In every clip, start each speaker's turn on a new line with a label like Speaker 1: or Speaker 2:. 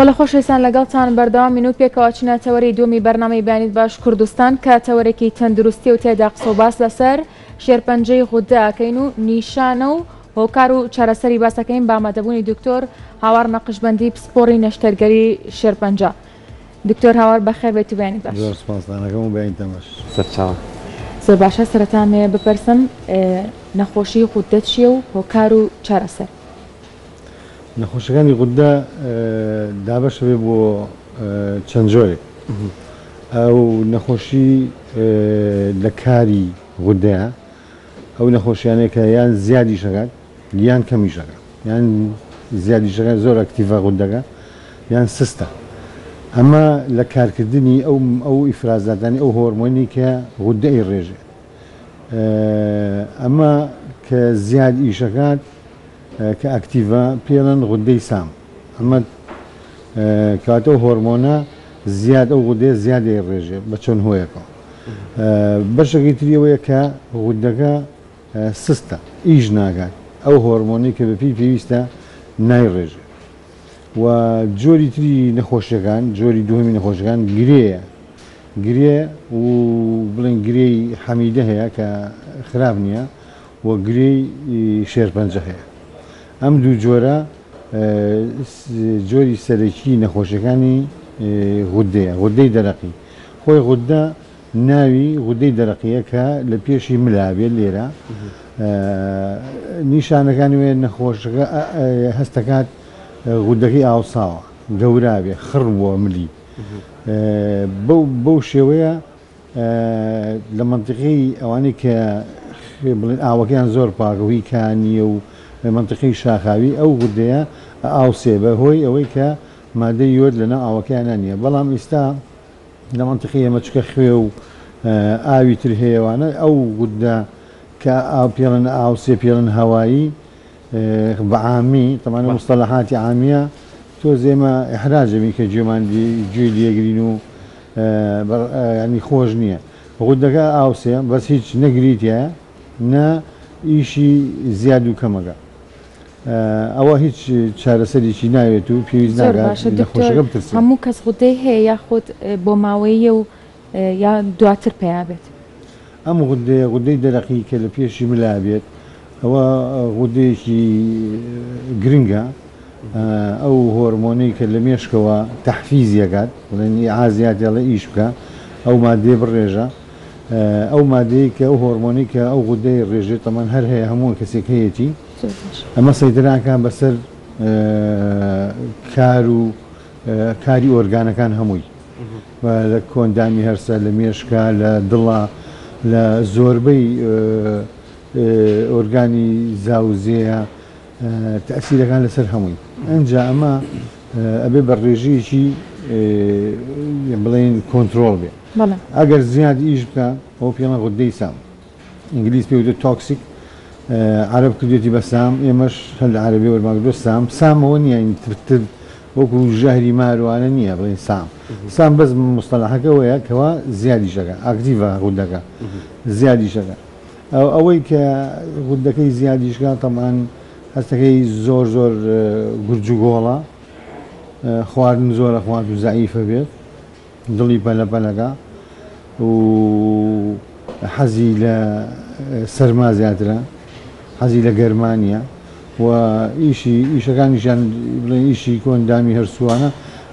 Speaker 1: مەڵە خۆشەویستان لەگەڵتان بەردەوامی و پێکەوە چنەتەوەری دووەمی بەرنامەی بیانیت باش کوردستان کە تەوەرێکی تەندروستی و تێدا قسە و باس لەسەر شێرپەنجەی غودە ئەکەین و نیشانە و هۆکار و چارەسەری باسەکەین بە ئامادەبوونی دکتۆر هاوار نەقشبەندی پسپۆڕی نەشتەرگەری شێرپەنجە. دکتۆر هاوار بەخێر بێت و بیانیت باش.
Speaker 2: زۆر سپاسدانەکەم و بیانیتە باش.
Speaker 1: سەرچاوە. زۆر باشە سەرەتامێ بپرسم نەخۆشی غودە چییە و هۆکار و چارەسەر؟
Speaker 2: نەخۆشیەکانی غودە دابەشەوێ بۆ چەند جۆرێک. ئەو نەخۆشی لە کاری غودەیە، ئەو نەخۆشیانەیە کە یان زیادی شەکات یان کەمی شەکات، یان زیادی شەکات زۆر ئەکتیڤە غودەکە یان سستە. ئەمە لە کارکردنی ئەو ئیفرازاتانی ئەو هۆرمۆنی کە غودەی ڕێژێ. ئەمە کە زیاد ئیشەکات کە ئەکتیڤە پێڵەن غودەی سام. ئەمە کاتە هۆرمۆنە زیاد ئەو غودەیە زیادی ڕێژێ بە چۆن هۆیەکەوە. بەشێکی تریەوەیە کە غودەکە سستە ئیش ناکات، ئەو هۆرمۆنی کە بەپی پێویستە نایڕێژێ. و جۆری تری نەخۆشیەکان، جۆری دووەمی نەخۆشیەکان گرێیە، گرێ و بڵێن گرێی حەمیدە هەیە کە خراپ نییە و گرێی شێرپەنجە هەیە. ئەم دوو جۆرە جۆری سەرەکی نەخۆشیەکانی غودەیە، غودەی دەرەقی. خۆی غودە ناوی غودەی دەرەقیە کە لە پێشی ملابێت لێرە. نیشانەکانی وێ نەخۆشەکە هەستەکات غودەکەی ئاوساوە، گەورابێ، خڕ بووە ملی. بەو شێوەیە لە منتیقی ئەوانەی کە بڵێن ئاوەکەیان زۆر پاکەوەی کانیە و منتیقی شاخاوی ئەو غودەیە ئاوسێ بەهۆی ئەوەی کە مادەی یۆد لەناو ئاوەکەیانە نییە. بەڵام ئێستا لە منتیقی ئێمە چکە خوێ و ئاوی تر هەیەوانە ئەو غودە کە پێڵەن ئاوسێ پێڵەن هەوایی بەعامی تەمانە مستەلاحاتی عامیە تۆ زێمە ئەحراجەمی کە گوێی لێگرین و ینی خۆش نییە. غودەکە ئاوسێ بەس هیچ نەگریتیە نە ئیشی زیاد و کەمەکە. ئەوە هیچ چارەسەرێکی ناوێت و پێویست ناکات نەخۆشەکە بترسێت.
Speaker 1: هەموو کەس غودەی هەیە یاخود بۆ ماوەیە و یا دواتر پێیا بێت؟
Speaker 2: ئەم غودەی دەرەقی کە لە پێشی ملا بێت ئەوە غودەیەکی گرنگە. ئەو هۆرمۆنەی کە لە مێشکەوە تەحفیزیەکات بڵێنی ئازیاتێڵە ئیش بکە، ئەو مادەی بڕێژە. ئەو مادەی کە ئەو هۆرمۆنی کە ئەو غودەی ڕێژێت تەمان هەر هەیە هەموو کەسێک هەیەی. ئەمە سەیتراکان بەسەر کاری ئۆرگانەکان هەمووی لە کۆندامی هەرسە، لە مێشکە، لە دڵە، لە زۆربەی ئۆرگانی زاوزەیە تەسیرەکان لەسەر هەمووی. ئەنجا ئەمە ئەبێ بە ڕێژەیەکی بڵێن کۆنتترۆل بێ. ئەگەر زیاد ئیش بکە ئەو پێڵە غودەی سام، ئینگلیز پێ وتە تۆکسیک، عرب کردێتی بە سام، ئێمەش هەر لە عەرەبی وەرماگرۆ سامەوە نییە وەکو ژەهری ماروانە نییە بڵێن سام. سام بەس مستەلاحەکەوەیە کەوا زیادی شەکە، ئاکتیڤە غودەکە زیادی شەکە. ئەوەی کە غودەکەی زیادیشکە تەمان هەستەکەی زۆر گورج و گۆڵە، خواردن زۆرە خوارد و زەعیفە بێت، دڵی پەلەپەلەکە و حەزی لە سەرما زیاترە، حەزی لە گەرمانیە و ئیشەکانیشان بڵێن ئیشی کۆندامی هەرسووانە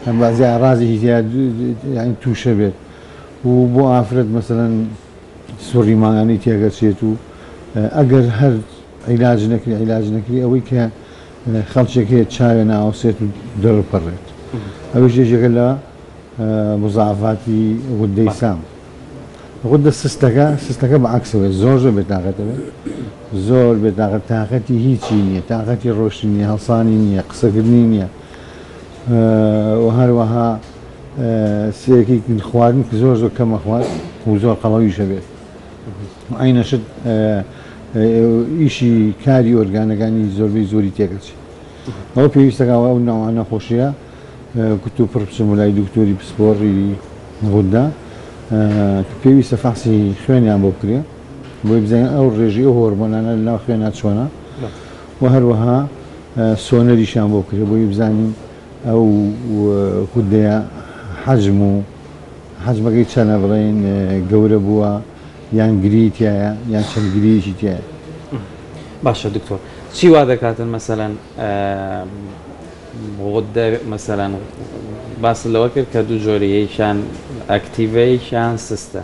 Speaker 2: هەم بازیان ڕازێکی یانی تووشە بێت و بۆ ئافرەت مەسەلەن سوڕی ماگانەی تێگەچێت و ئەگەر هەر عیلاج نەکری ئەوەی کە خەڵچێک چاوێ ناوسێت و دەڕپەڕێت. ئەوەی ژێژەکە لە مزاعفاتی غودەی سام. غودە سستەکە بەعکسەوە زۆر بێتاقەتەوە، زۆر بێتاقەت، تااقەتی هیچی نییە، تااقەتی ڕۆشتی نییە، هەڵسانی نییە، قسەکردنی نییە و هەروەها سێکی خواردن کە زۆر کەمە خوارد و زۆر قەڵەویشە بێت. عینەشت ئیشی کاری ئۆرگانەکانی زۆری تێگەچێت. ئەوە پێویستەکەوە ئەو ناوانە نەخۆشیە گوت و پڕ بچم لای دکتۆری پسپۆڕی غودە پێویستە فەحسی خوێنیان بۆ بکرێ بۆی بزانین ئەو ڕێژی ئەو هۆرمۆنانە لەناو خوێنات چۆنە و هەروەها سۆنەریشان بۆ بکرێ بۆی بزانین ئەو غودەیە حەجمەکەی چەنە بڵێن گەورە بووە یان گریتیایە یان چەند گریشی تایە.
Speaker 3: باشە دکتۆر چی وا دەکاتن مەسەلەن غودە مەسەلەن باس لەوە کرد کە دوو جۆریەیەکیان ئەکتیڤەیەکیان سستە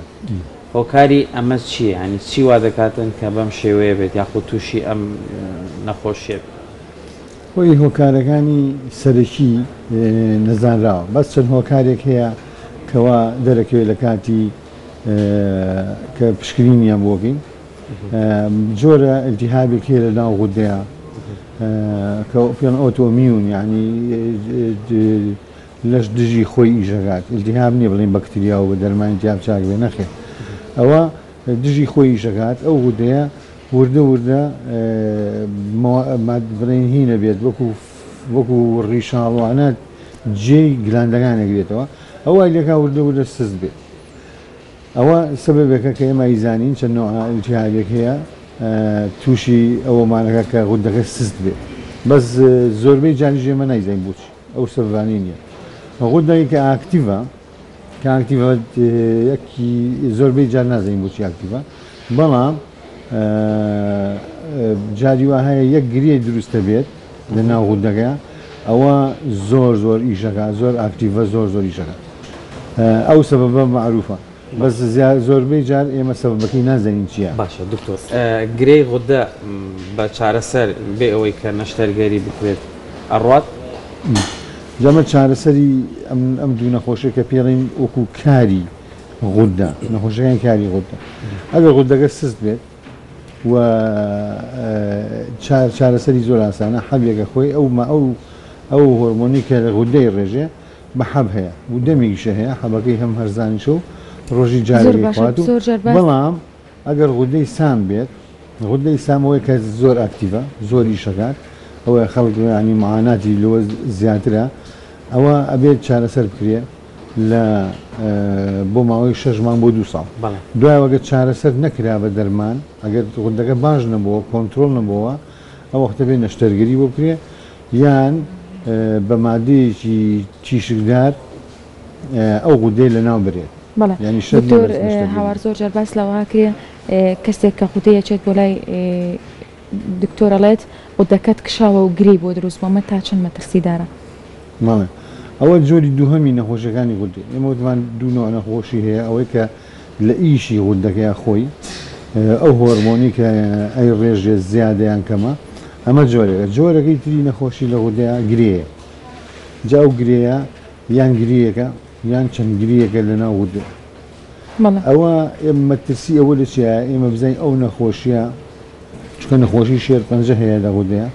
Speaker 3: هۆکاری ئەمە چییە؟ ینی چی وا دەکاتن کە بەم شێوەیە بێت یاخود تووشی ئەم نەخۆشیە بێت؟
Speaker 2: خۆی هۆکارەکانی سەرەکی نەزانراوە بەس چەند هۆکارێک هەیە کەوا دەرەکەوێت لە کاتی کە پشکنینیان بۆکەین جۆرە ئەلتیهابێک هەیە لە ناو غودەیە کە پێڵ ئۆتۆمیون یعنی لەش دژی خۆی ئیژەکات ئەلتیهاب نییە بڵێن بەکتریا و بە دەرمانی تیاب چاک بێ نەخێ ئەوە دژی خۆی ئیژەکات ئەو غودەیە وردە بڵێن هینە بێت وەکو ڕیشاڵوانە جێی گلاندەکانەگرێتەوە ئەوە لێکا وردە سست بێت ئەوە سببێکە کە ئێمە ئیزانین چەند ئەلتیهابێک هەیە تووشی ئەوەمانەکە کە غودەکە سست بێت بەس زۆربەی جانی ژێمە نایزانین بۆچی ئەو سەبانی نییە غودەی کە ئاکتیڤە کە ئاکتیڤە یەکی زۆربەی جار نازانین بۆچی ئاکتیڤە بەڵام جاری وا هەیە یەک گریە دروستە بێت لە ناو غودەکە ئەوە زۆر ئیشەکە زۆر ئاکتیڤە زۆر ئیشەکە ئەو سەبەبە معروفە بەس زۆربەی جار ئێمە سەبەبەکەی نازانین چییە.
Speaker 3: باشە دکتۆر گرەی غودە بە چارەسەر بێ ئەوەی کە نەشتەرگەری بکرێت ئەڕات
Speaker 2: جەمە چارەسەری ئەم دوو نەخۆشی کە پێڵین وەکو کاری غودە نەخۆشەکان کاری غودە ئەگەر غودەکە سست بێت و چارەسەری زۆر ئاسانە حەبێکە خۆی ئەو هۆرمۆنی کە لە غودەی ڕێژێ بە حەب هەیە و دەمێکیشە هەیە حەبەکەی هەم هەرزانیشە و ڕۆژی جارێکات و بەڵام ئەگەر غودەی سام بێت غودەی سامەوەی کە زۆر ئاکتیڤە زۆر ئیشەکات ئەوە خەڵک ینی معاناتی لەوە زیاترە ئەوە ئەبێت چارەسەر بکرێ لە بۆ ماوەی 6 مانگ بۆ 2 ساڵ دوای وەگە چارەسەر نەکرا بە دەرمان ئەگەر غودەکە باش نەبووە کۆنتترۆل نەبووە ئەو وەختە بێ نەشتەرگەری بۆ بکرێ یان بە مادەیەکی تیشکدار ئەو غودەی لەناو برێت.
Speaker 1: ینی دکتۆر هاوار زۆر جار باس لەوەکرێ کەسێک کە غودەیە چێت بۆ لای دکتۆرەڵێت غودەکەت کشاوە و گری بۆ دروست بۆمە تا چەند مەترسیدارە
Speaker 2: ماڵێ ئەوە جۆری دووهەمی نەخۆشیەکانی غودێ ئێمە وتمان دوو نوع نەخۆشی هەیە ئەوەی کە لە ئیشی غودەکەی خۆی ئەو هۆرمۆنی کە ئەی ڕێژێ زیادەیان کەمە ئەمە جۆرەکەی تری نەخۆشی لە غودەیە گرەیە جا ئەو گرەیە یان گریەکە یان چەند گریەکە لەناو غودێ ئەوە ئێمە مەترسی ئەوە لە چیە ئێمە بزانین ئەو نەخۆشیە چکە نەخۆشی شێرپەنجە هەیە لە غودەیە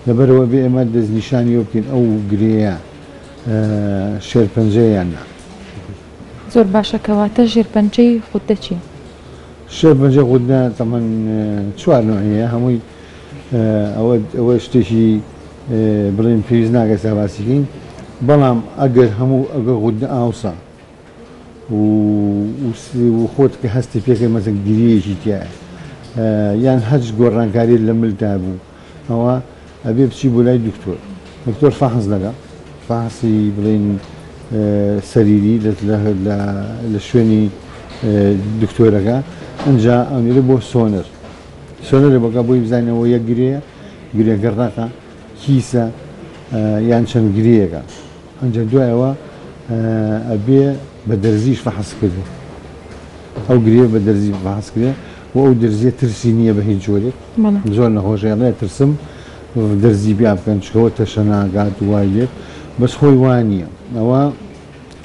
Speaker 2: لەبەرەوە بێ ئێمە دەستنیشانی بکەین ئەو گرەیە شێرپەنجەیان نا
Speaker 1: زۆر باشە کەواتە ژێرپەنجەی غودە چییە؟
Speaker 2: شێرپەنجە غودە تەمەەن 4 نوعەیە هەمووی ئەوە شتێکی بڵێن پێویست ناکە ساباسیکەین بەڵام ئەگەر هەموو ئەگە غودە ئاوسا و خۆت کە هەستی پێکەی مەسەن گریەیەکی تایە یان هەج گۆڕانکاری لە ملتا بوو ئەوە ئەبێ بچی بۆ لای دکتۆر فاحز دەکات فاحسی بڵێن سەریری لە شوێنی دکتۆرەکە ئەنجا ئەمێرە بۆ سۆنەر بەکە بۆی بزانینەوە یەک گرێگەڕاقە کیسە یان چەند گرەیەکە ئەنجا دوایەوە ئەبێ بە دەرزیش فەحس کردێ ئەو گرێ بە دەرزی فەحس کرێ و ئەو دەرزیە ترسی نییە بە هیچ جۆرێک زۆر نەخۆشیڵێ ترسم دەرزی بیا بکەن چکەوە تەشە ناگات وای لێت بەس خۆی وان نییە ئەوە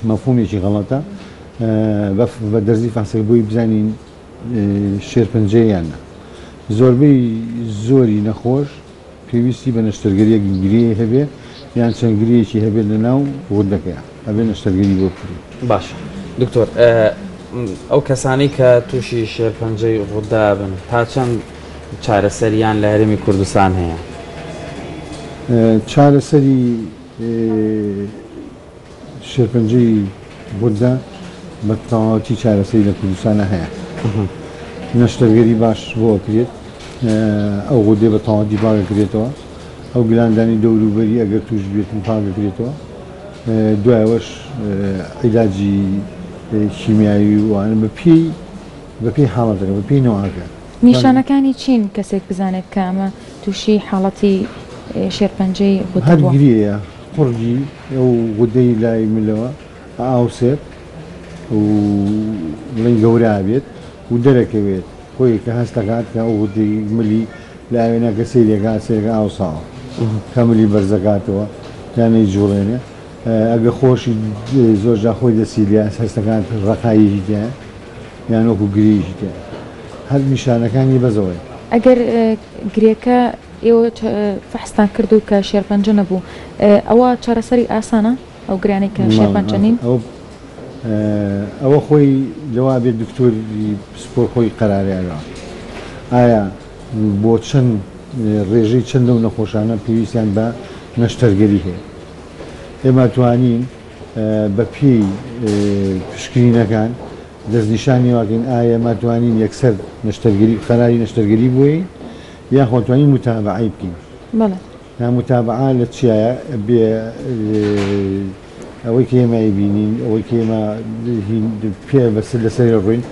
Speaker 2: مەفهومێکی غەڵەتە بە دەرزی فەحسەکە بۆی بزانین شێرپەنجەیانە زۆربەی زۆری نەخۆش پێویستی بە نەشتەرگەریەک گرێ هەبێ یان چەند گرەیەکی هەبێت لەناو غودەکەیە ئەبێ نەشتەرگەری بۆ بکرێت.
Speaker 3: باش دکتۆر ئەو کەسانی کە تووشی شێرپەنجەی غودە بن تا چەند چارەسەریان لە هەرێمی کوردستان هەیە؟
Speaker 2: چارەسەری شێرپەنجەی غودە بە تەواوەتی چارەسەری لە کوردستانە هەیە نەشتەرگەری باش بۆ ئەکرێت ئەو غودێ بە تەواوەتی باگەکرێتەوە ئەو گلاندانی دەوروبەری ئەگەر توش بێتن پاگەکرێتەوە دوایەوەش عیلاجی شیمیایی وانە بەپێی حاڵەتەکە بەپێی نەوەکە.
Speaker 1: نیشانەکانی چین کەسێک بزانێت کە ئەمە تووشی حاڵەتی شێرپەنجەی
Speaker 2: هەر گریەیە قوڕگی ئەو غودەی لای ملەوە ئاوسێت و بڵێن گەورە بێت و دەرەکەوێت خۆی کە هەست دەکات کە ئەو غودەی ملی لاوێنەکە سیرێکات سێرەکە ئاوساوە کەملی بەرزەکاتەوە یانەی جوڵێنێ ئەگە خۆشی زۆرجا خۆی دەسیلیا هەستەکان ڕقاییشی تایە یان وەکو گریشی تایە هەر نیشانەکانی بەزەوەی.
Speaker 1: ئەگەر گرێکە ئێوە فەحستان کردو کە شێرپەنجە نەبوو ئەوە چارەسەری ئاسانە ئەو گرانەی کە شێرپەنجەنین
Speaker 2: ئەوە خۆی لەوا بێت دکتۆری سپۆر خۆی قەراریانەوە ئایا بۆ چەند ڕێژەی چەند و نەخۆشانە پێویستیان بە نەشتەرگەری هەیە. ئێمە توانین بە پێی پشکنینەکان دەستنیشانی واکەین ئایا ماتوانین یەکسەر نەشتەرگەری قەراری نەشتەرگەری بووی یا خۆتوانین متابعی بکەین. متابعە لە چیایە بێ ئەوەی کە ئێمە بینین ئەوەی کە ئێمە پێ بەسەر لەسەر ڕوین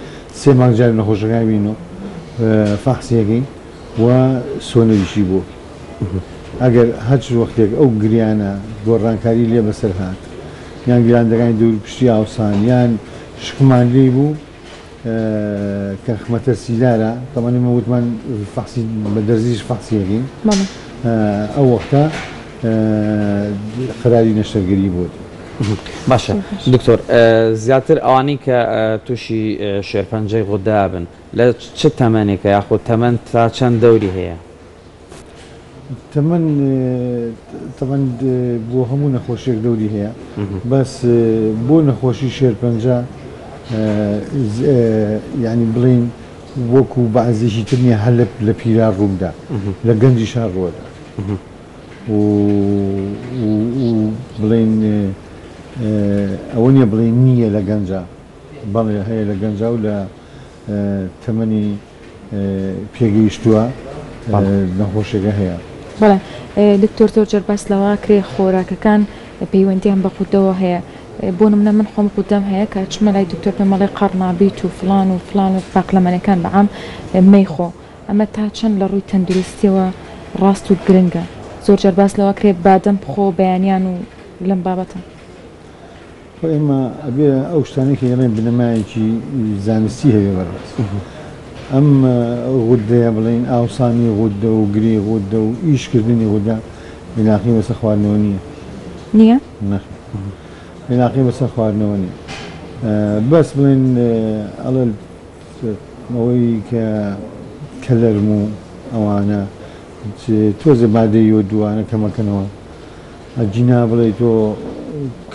Speaker 2: سێ مانگ جار نەخۆشەکان بین و فەحسیەکەین و سۆنەریشی بوو. ئەگەر هەچ وەختێک ئەو گریانە گۆڕانکاری لێ بەسەر هات یان گراندەکانی دوور پشتی ئاوسان یان شکمان لێ بوو کە خمەتە سیلارە تەمەنی مەوتمان فەحسی بە دەرزیش فەحسیەکەین ئەو وەختە قەراری نەشتەرگەری بووت.
Speaker 3: باشە دکتۆر زیاتر ئەوانەی کە تووشی شێرپەنجەی غودا بن لە چ تەمەنێکە یاخۆ تەمەند تا چەند دەوری هەیە؟
Speaker 2: تەمەن بۆ هەموو نەخۆشیێک دەوری هەیە بەس بۆ نەخۆشی شێرپەنجە ینی بڵین وەکو بەعزێکی تر نیە هەر لە پیرا ڕوودا لە گەنجی شار ڕۆدا بڵین ئەوە نیە بڵین نییە لە گەنجە بەڵێ هەیە لە گەنجا و لە تەمەنی پێگەیشتووە نەخۆشیەکە هەیە.
Speaker 1: بەڵێ دکتۆر زۆر باس لەوە کرێ خۆراکەکان پەیوەندیان بە قودەوە هەیە بۆ نمونە من خۆم قودەم هەیە کە چمە لای دکتۆر پێمەڵی قەڕنابیت و فلان و فلان و پاقلەمەنەکان بەعام مەیخۆ ئەمە تا چەند لە ڕووی تەندروستیەوە ڕاست و گرنگە زۆر باس لەوە کرێ بادەم بخۆ بەیانیان و لەم بابەتە.
Speaker 2: ئێمە ئەبێ ئەو شتانێکی ئێڵێن بنەمایەکی زانستی هەیە بەڕاست ئەم غودەیە بڵین ئاوسانی غودە و گری غودە و ئیشکردنی غودا بیناقی بەسەر خواردنەوە نییە بیناقی بەسەر خواردنەوە نیە بەس بڵێن ئەڵێ ئەوەی کە کەلەرم و ئەوانە تۆزە مادەی و دوانە کەمەکەنەوە ئەجینا بڵێ تۆ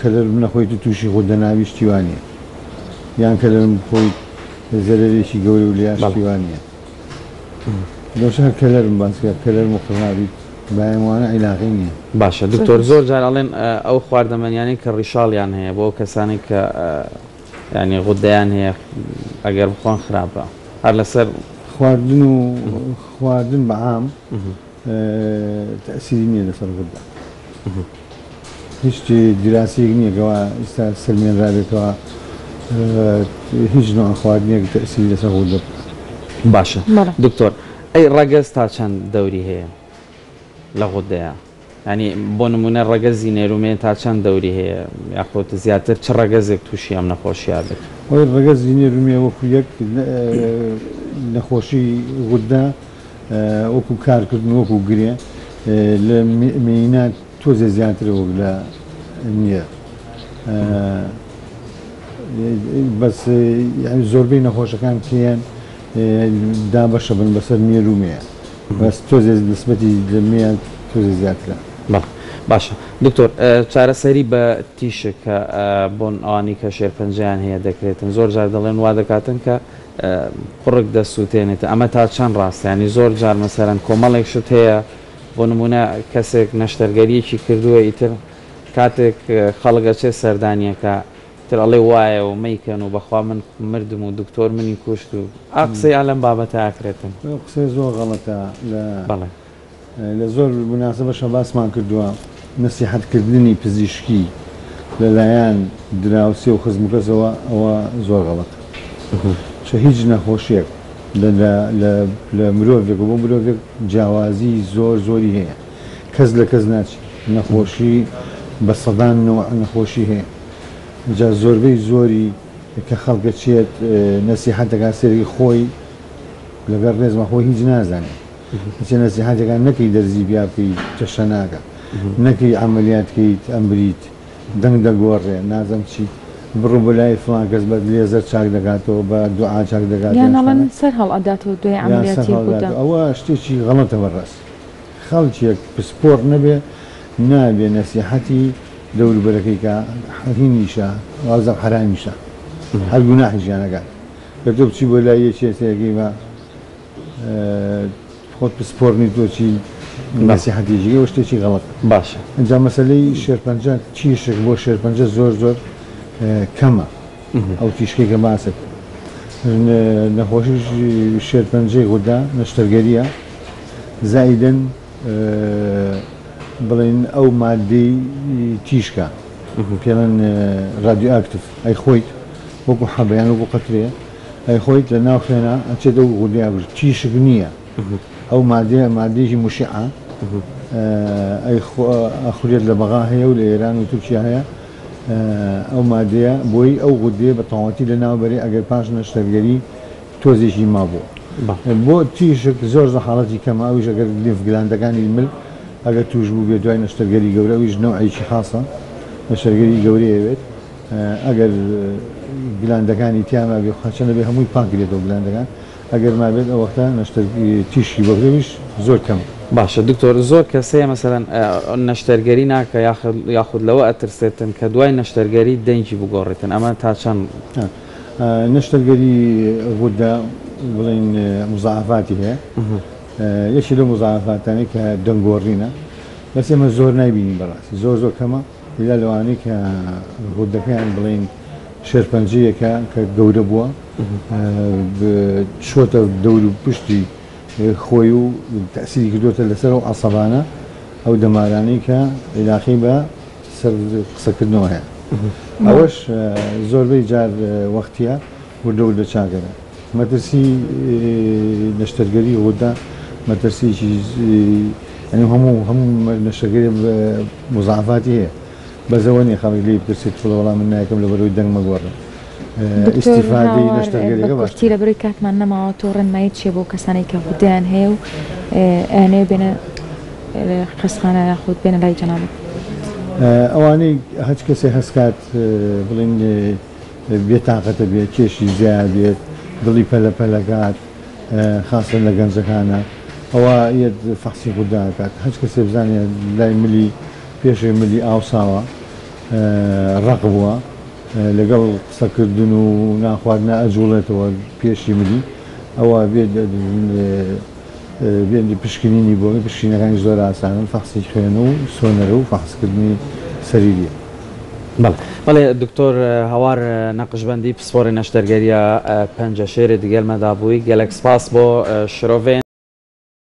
Speaker 2: کەلەرم نەخۆی تو تووشی غودە ناویشتیوانە یان کەلەرم خۆی زەرێکی گەورە و لیاشتیوانە دۆشار کەلەرم باسکە کەلەرم و قڕنابیت بایەموانە عیلاقی نییە.
Speaker 3: باشە دکتۆر زۆر جار ئەڵێن ئەو خواردەمەنیانی کە ڕیشاڵیان هەیە بۆ کەسانی کە ینی غودەیان هەیە ئەگەر بخۆن خراپە هەر لەسەر
Speaker 2: خواردن بەعام تەسیری نییە لەسەر غودا هیچ دیراسیەک نییەکەوە ئێستا سلمێن رابێتەوە هیچ نوع خواردنێک تەسیری لەسەر غودا.
Speaker 3: باشە دکتۆر ئەی ڕەگەز تا چەند دەوری هەیە لە غودەیە ینی بۆ نمونە ڕەگەزی نێرومێن تا چەند دەوری هەیە یاخۆت زیاتر چ ڕەگەزێک تووشی ئەم نەخۆشییا بێت؟
Speaker 2: ئەوی ڕەگەزی نێرومێ وەکو یەک نەخۆشی غودا وەکو کارکردن وەکو گرێ لە مێینە تۆزێ زیاتر وەک لە نییە بەس زۆربەی نەخۆشەکان پێیان دابەشە بن بەسەر نێرومەیە بەس تۆزێ دەسبەتی لە مێیان تۆزێ زیاترە.
Speaker 3: باشە دکتۆر چارەسەری بە تیشک کە بۆن ئەوانی کە شێرپەنجەیان هەیە دەکرێتن زۆر جار دەڵێن وا دەکاتن کە قوڕک دەسووتێنێت ئەمە تا چەند ڕاستیانی زۆر جار مەسەرەن کۆمەڵێک شت هەیە بۆ نمونە کەسێک نەشتەرگەریەکی کردووە ئیتر کاتێک خەڵگەچێ سەردانیەکە تر ئەڵێ وایە و مەیکەن و بەخوا من مردم و دکتۆر منی کوشت و ئا قسەی ئالەم بابەتە ئاکرێتن
Speaker 2: قسەی زۆر غەڵەتە لە
Speaker 3: بەڵێ
Speaker 2: لە زۆر مناسبەشە باسمان کردووە نەسیحەتکردنی پزیشکی لەلایەن دراوسێ و خزمەکەسەوە ئەوە زۆر غەڵەت چە هیچ نەخۆشیێک لە مرۆڤێک بۆ مرۆڤێک جیاوازی زۆری هەیە کەس لە کەس ناچی نەخۆشی بە سەدان نەخۆشی هەیە جا زۆربەی زۆری کە خەڵکە چێت نەسیحەتەکە سێری خۆی لەگەڵ ڕێزمە خۆی هیچ نازانێت چێ نەسیحەتەکان نەکەی دەرزی بیا بکەی چەشە ناکە نەکەی ئەمەلیاتکەیت ئەمبریت دەنگ دەگۆڕێ نازەم چی بڕۆ بە لای فڵان کەس بە لێزەر چاک دەکاتەوە بە دوعا چاک دەکات
Speaker 1: یان ئەڵەن سەر هەڵ ئەداتەوە دوای ئەمەلیاتی بوودا
Speaker 2: ئەوە شتێکی غەڵەتە بەڕاست خەڵکێک پسپۆر نەبێ نابێ نەسیحەتی دەوروبەرەکەی کە هینیشە وازە حرامیشە هەر گوناحیشیانەکات کە تۆ بچی بۆ لای یەکێتەیەکی بە خۆت پسپۆرنی تۆچی نەسیحەتیژی ئەوە شتێکی غەڵەت
Speaker 3: باشە
Speaker 2: ئەنجا مەسەلەی شێرپەنجە تیشێک بۆ شێرپەنجە زۆر کەمە ئەو تیشکێکە باسێت نەخۆشی شێرپەنجەی غودا نەشتەرگەریە زایدەن بڵێن ئەو مادەی تیشکە پێڵەن رادیۆ ئاکتیڤ ئەی خۆیت وەکو حەبەیان وەکو قەترێ ئەی خۆیت لە ناو خوێنە ئەچێت ئەو غودیا تیشک نییە ئەو مادەیەکی مشیعە ئەخورێت لە بەغا هەیە و لە ئێران و تورکیا هەیە ئەو مادەیە بۆی ئەو غودێ بە تەواوەتی لە ناوبەری ئەگەر پاش نەشتەرگەری تۆزێکی مابووە بۆ تیشک زۆر حاڵەتی کەمە ئەویش ئەگەر گلاندەکانی ملک ئەگەر توش بوو بێت دوای نەشتەرگەری گەورە ئەویش نەوعێکی خاصە نەشتەرگەری گەورەیە بێت ئەگەر گلاندەکانی تیاما بێ خاچەنە بێ هەمووی پاکرێتەوە گلاندەکان ئەگەر مابێت ئەو وەختە تیشکی بەگرەویش زۆر کەم
Speaker 3: باشە دکتۆر زۆر کەسەیە مەسەلەن نەشتەرگەری ناکە یاخود لەوە ئەترسێتن کە دوای نەشتەرگەری دەنگی بگۆڕێتن ئەمە تا چەند
Speaker 2: نەشتەرگەری غودا بڵین مزاعفاتی هەیە یەکی لە مزاعفاتانی کە دەنگۆڕینە بەس ئێمە زۆر نایبینین بەڕاستی زۆر کەمە لە لەوانەی کە غودەکەیان بڵین شێرپەنجەیەکە کە گەورە بووە چۆتە دەور و پشتی خۆی و تەسیری کردوتە لەسەر و عەسەبانە ئەو دەمارانەی کە علاقەی بە سەر قسەکردنەوە هەیە ئەوەش زۆربەی جار وەختیە وردە چاکەرە مەترسی نەشتەرگەری غودا مەترسیی هەموو نەشتەرگەری مزاعفاتی هەیە بەزەوە نیە خەڵک لێی بپرسێت وەڵام من نایکەم لەبەرەوەی دەنگ مەگۆڕم ئیستیفادەی نەشتەرگەریەکە باشی
Speaker 1: لە بەرەوەی کاتمان نەماوە تۆ ڕێنمایی چیە بۆ کەسانی کە غودایان هەیە و ئەیانەوێ بێنە خەستخانە یاخود بێنە لای جەنابەت
Speaker 2: ئەوانەی هەچ کەسێ هەستکات بڵین بێتاقەتە بێت کێشی زیاد بێت دڵی پەلەپەلەکات خاصە لە گەنجەکانە ئەوە یەت فەحسی غوداکات هەچ کەسێ بزانێت لای ملی پێشێ ملی ئاوساوە ڕق بووە لەگەڵ قسەکردن و ناخواردنە ئەجوڵێتەوە پێشی ملی ئەوە بێنی پشکنینی بۆ پشکینەکانی زۆر ئاسانن فەحسی خوێنە و سۆنەرە و فەحسکردنی سەریریە
Speaker 3: بەڵێ دکتۆر هەوار نەقشبەندی پسپۆری نەشتەرگەریە پەنجە شێری دیگەلمەدا بووی گەلێک سپاس بۆ شرۆڤێن